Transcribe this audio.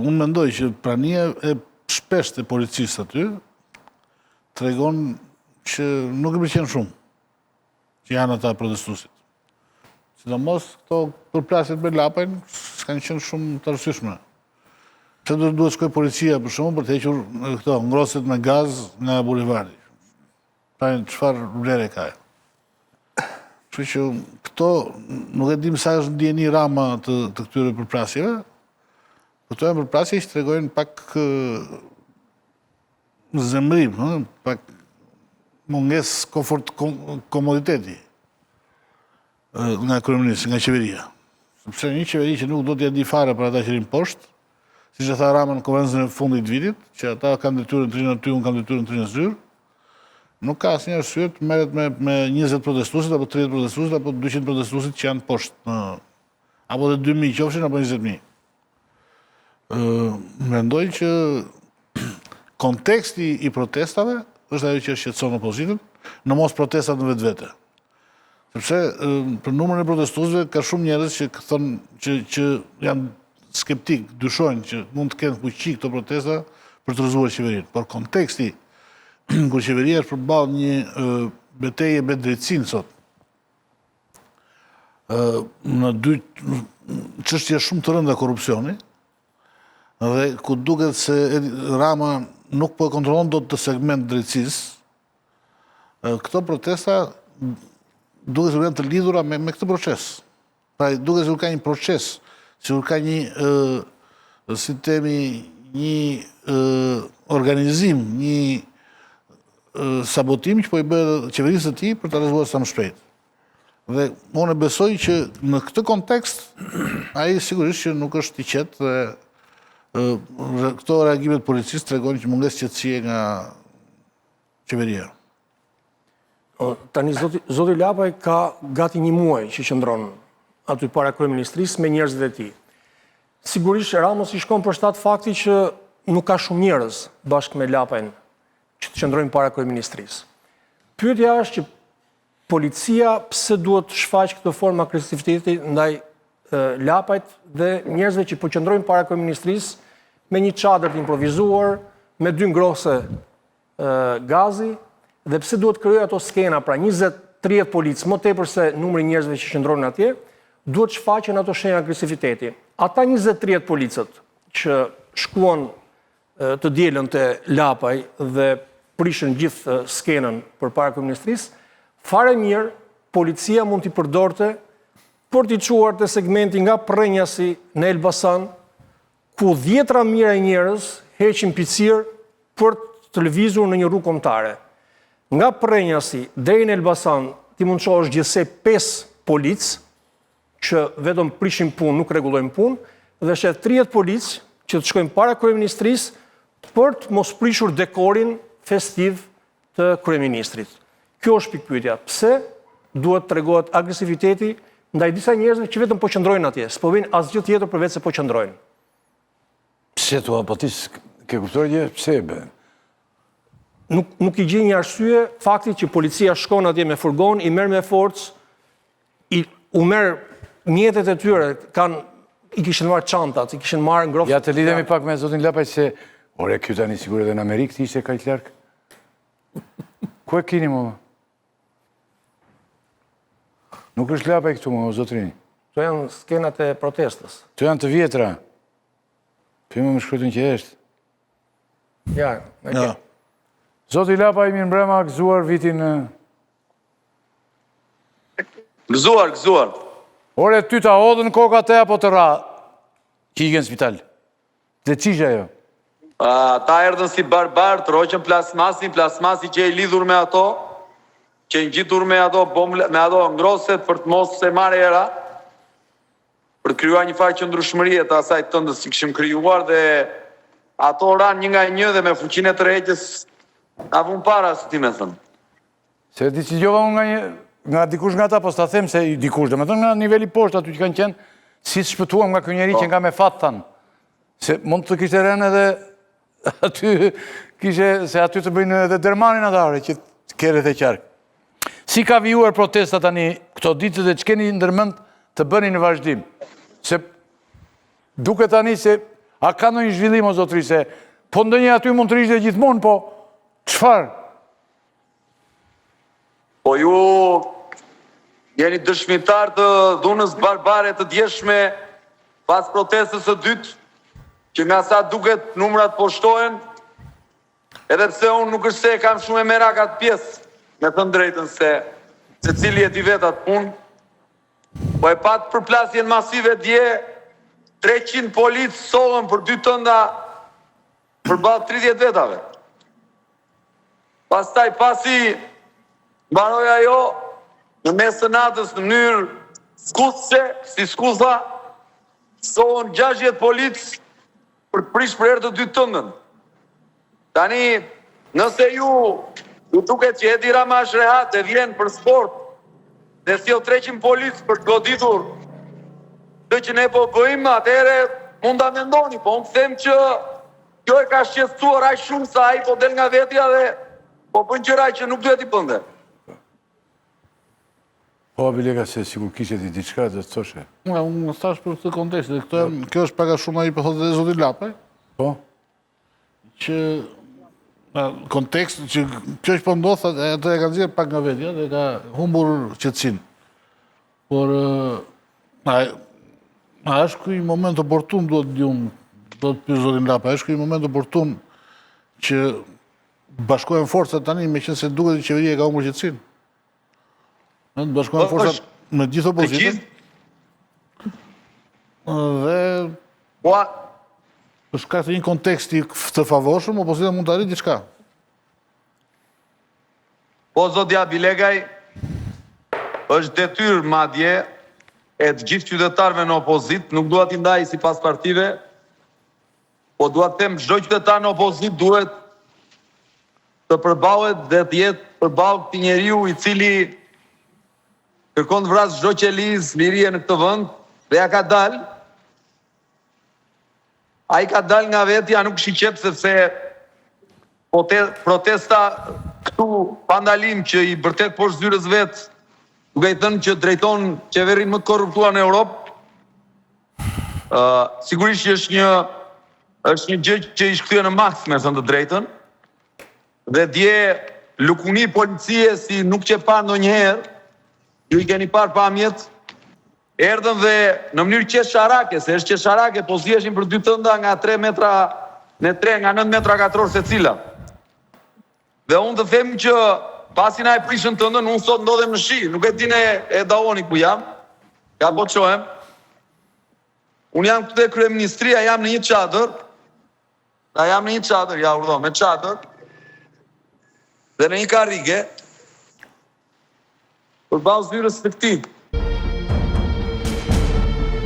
unë mendoj që prania e shpesht e policisë aty tregon që nuk i pëlqen shumë që janë ata protestuesit. Sidomos këto përplasjet me lapajn s'kanë qenë shumë të rëndësishme. Që duhet shkoj policia për shumë për të hequr këto ngroset me gaz nga bulevardi. Pra çfarë vlere ka. Kështu që këto nuk e dim sa është ndjeni Rama të këtyre përplasjeve. Këto janë përplasje që tregojnë pak zemrim, pak munges komoditeti nga kryeministri, nga qeveria. Sepse një qeveri që nuk do t'ja di fare për ata që rinë poshtë, siç e tha Rama në konferencën e fundit të vitit, që ata kanë detyrën të rinë aty, unë kam detyrën të rinë zyrë, nuk ka asnjë arsye të merret me 20 protestuesit apo 30 protestuesit apo 200 protestuesit që janë poshtë, apo dhe 2000 qofshin apo 20.000. Mendoj që konteksti i protestave është ajo që shqetëson opozitën, në mos protestat në vetvete. Sepse për numrin e protestuesve ka shumë njerëz që thonë që janë skeptik, dyshojnë që mund të kenë fuqi këto protesta për të rrëzuar qeverinë. Por konteksti kur qeveria është përballë një betejë me drejtësinë sot, në dy çështje shumë të rënda korrupsioni, dhe ku duket se Rama nuk po e kontrollon dot të segment drejtësisë, këto protesta duket se janë të lidhura me këtë proces. Pra duket se ka një proces, sikur ka një si themi një organizim, një sabotim që po i bëhet qeverisë së tij për ta rrezuar sa më shpejt. Dhe unë besoj që në këtë kontekst ai sigurisht që nuk është i qetë dhe këto reagimet policisë tregojnë që munges qetësie nga qeveria. Tani zoti Lapaj ka gati një muaj që qëndron aty para kryeministrisë me njerëzit e tij. Sigurisht Ramos i shkon përshtat fakti që nuk ka shumë njerëz bashkë me Lapajn që të qëndrojnë para kryeministrisë. Pyetja është që policia pse duhet të shfaq këtë formë agresiviteti ndaj Lapajt dhe njerëzve që po qëndrojnë para kryeministrisë me një çadër të improvisuar, me 2 ngrose gazi, dhe pse duhet krijoj ato skena, pra 20-30 polic, më tepër se numri i njerëzve që qëndronin atje, duhet shfaqen ato shenja agresiviteti. Ata 20-30 policët që shkuan të dielën te Lapaj dhe prishën gjithë skenën përpara kryeministrisë, fare mirë policia mund t'i përdorte për t'i çuar te segmenti nga Prrenjasi në Elbasan, ku 10 mijëra njerëz heqin picir për të lëvizur në një rrugë kombëtare. Nga Prrenjasi deri në Elbasan ti mund të shohësh gjithsej 5 polic që vetëm prishin punë, nuk rregullojnë punë, dhe është 30 polic që të shkojnë para kryeministrisë për të mos prishur dekorin festiv të kryeministrit. Kjo është pikpyetja. Pse duhet tregohet agresiviteti ndaj disa njerëzve që vetëm po qëndrojnë atje, s'po vijnë asgjë tjetër përveç se po qëndrojnë? Pse thua, po ti ke kuptuar gjë, pse e bën? Nuk i gjej një arsye fakti që policia shkon atje me furgon, i merr me forcë, u merr mjetet e tyre, i kishin marrë çantat, i kishin marrë ngroft. Ja të lidhemi pak me zotin Lapaj se, ore, kjo tani sigur edhe në Amerikë ti ishte kaq larg. Ku e keni më? Nuk është Lapaj këtu më, zotrini. Këto janë skenat e protestës. Këto janë të vjetra. Për më shkruajtën që është. Ja, okay. Zoti Lapaj mirëmbrëma, gëzuar vitin... Gëzuar. Ore, ty ta hodhën koka te apo të ra që i në spital? Dhe qisha jo? Ta erdhën si barbar, të roqën plasmasi që e lidhur me ato, që e ngjitur me ato ngroset për të mos se marrë era, për të krijuar një farë qëndrueshmërie të asaj tëndës që kishim krijuar, dhe ato ranë një nga një dhe me fuqinë e tërheqjes na vun para, si ti më thënë. Se decidiova unë nga dikush nga ta, po s'ta them se dikush, dhe me thënë nga niveli poshtë aty që kanë qenë, si të shpëtuam nga kjo njeri që nga me fat thanë. Se mund të kishte rënë edhe aty, se aty të bëjnë edhe dermanin atare, që kere dhe qarkë. Si ka vijuar protesta tani këto ditë dhe që keni ndërmend të bëni në vazhdim? Se duke tani se A ka në një zhvillim, o zotri, se po ndonjë aty mund të rishte gjithmonë, po çfarë? Po ju jeni dëshmitar të dhunës barbare të djeshme pas protestës së dytë, që nga sa duket numrat po shtohen, edhe pse unë nuk është se e kam shumë e merak atë pjesë, me thënë drejtën se cili e di vetë atë punë, po e patë përplasjen masive dje, 300 policë sollën për 2 tënda përballë 30 vetave. Pastaj pasi mbaroi ajo, në mes të natës në mënyrë skuzëse, si skuza, sollën 60 policë për të prish për herë të dytë tëndën. Tani, nëse ju duket që Edi Rama është rehat dhe vjen për sport, dhe sjell 300 policë për të goditur të që ne po bëjmë, atëherë mund ta mendoni, po unë them që kjo e ka shqetësuar aq shumë sa ai po del nga vetja dhe po bën gjëra që nuk duhet i bënte. Po, Bilega, se sigur kishe ti diçka dhe të thoshe. Unë thash për këtë kontekst, dhe kjo është pak a shumë ai po thotë dhe zoti Lapaj, Po? që kontekst që kjo që po ndodh, atë e ka nxjerr pak nga vetja dhe ka humbur qetësinë. Por a është ky moment oportun, duhet të pyes zotin Lapaj, është ky moment oportun që bashkohen forcat tani, meqense duket që qeveria ka humbur qetësinë? Të bashkohen forcat me gjithë opozitën. Dhe Po, për shkak të një konteksti të favorshëm, opozita mund të arrijë diçka. po zotja Bilegaj, është detyrë madje e të gjithë qytetarëve në opozit, nuk dua t'i ndaj sipas partive, po dua të them çdo qytetar në opozit duhet të përballet dhe të jetë përballë këtij njeriu i cili kërkon të vrasë çdo qeliz lirie në këtë vend dhe ja ka dalë. Ai ka dalë nga vetja, nuk shiqet sepse protesta këtu pa ndalim që i bërtet poshtë zyrës vetë, duke i thënë që drejton qeverin më të korruptuar në Europë. Sigurisht që është një gjë që i shkthye në maks, me thënë të drejtën. Dhe dje lukuni policie si nuk që pa ndonjëherë, ju i keni parë pamjet, erdhën dhe në mënyrë qesharake, se është qesharake, po ziheshin për 2 tënda nga 3 metra në 3, nga 9 metra katror secila. Dhe unë të them që pasi na e prishën tëndën, unë sot ndodhem në shi, nuk e dine e daoni ku jam, ka po qohem. Unë jam këtë kryeministria, jam në një çadër, ja urdhon, me çadër, dhe në një karrige, përballë zyrës së këtij.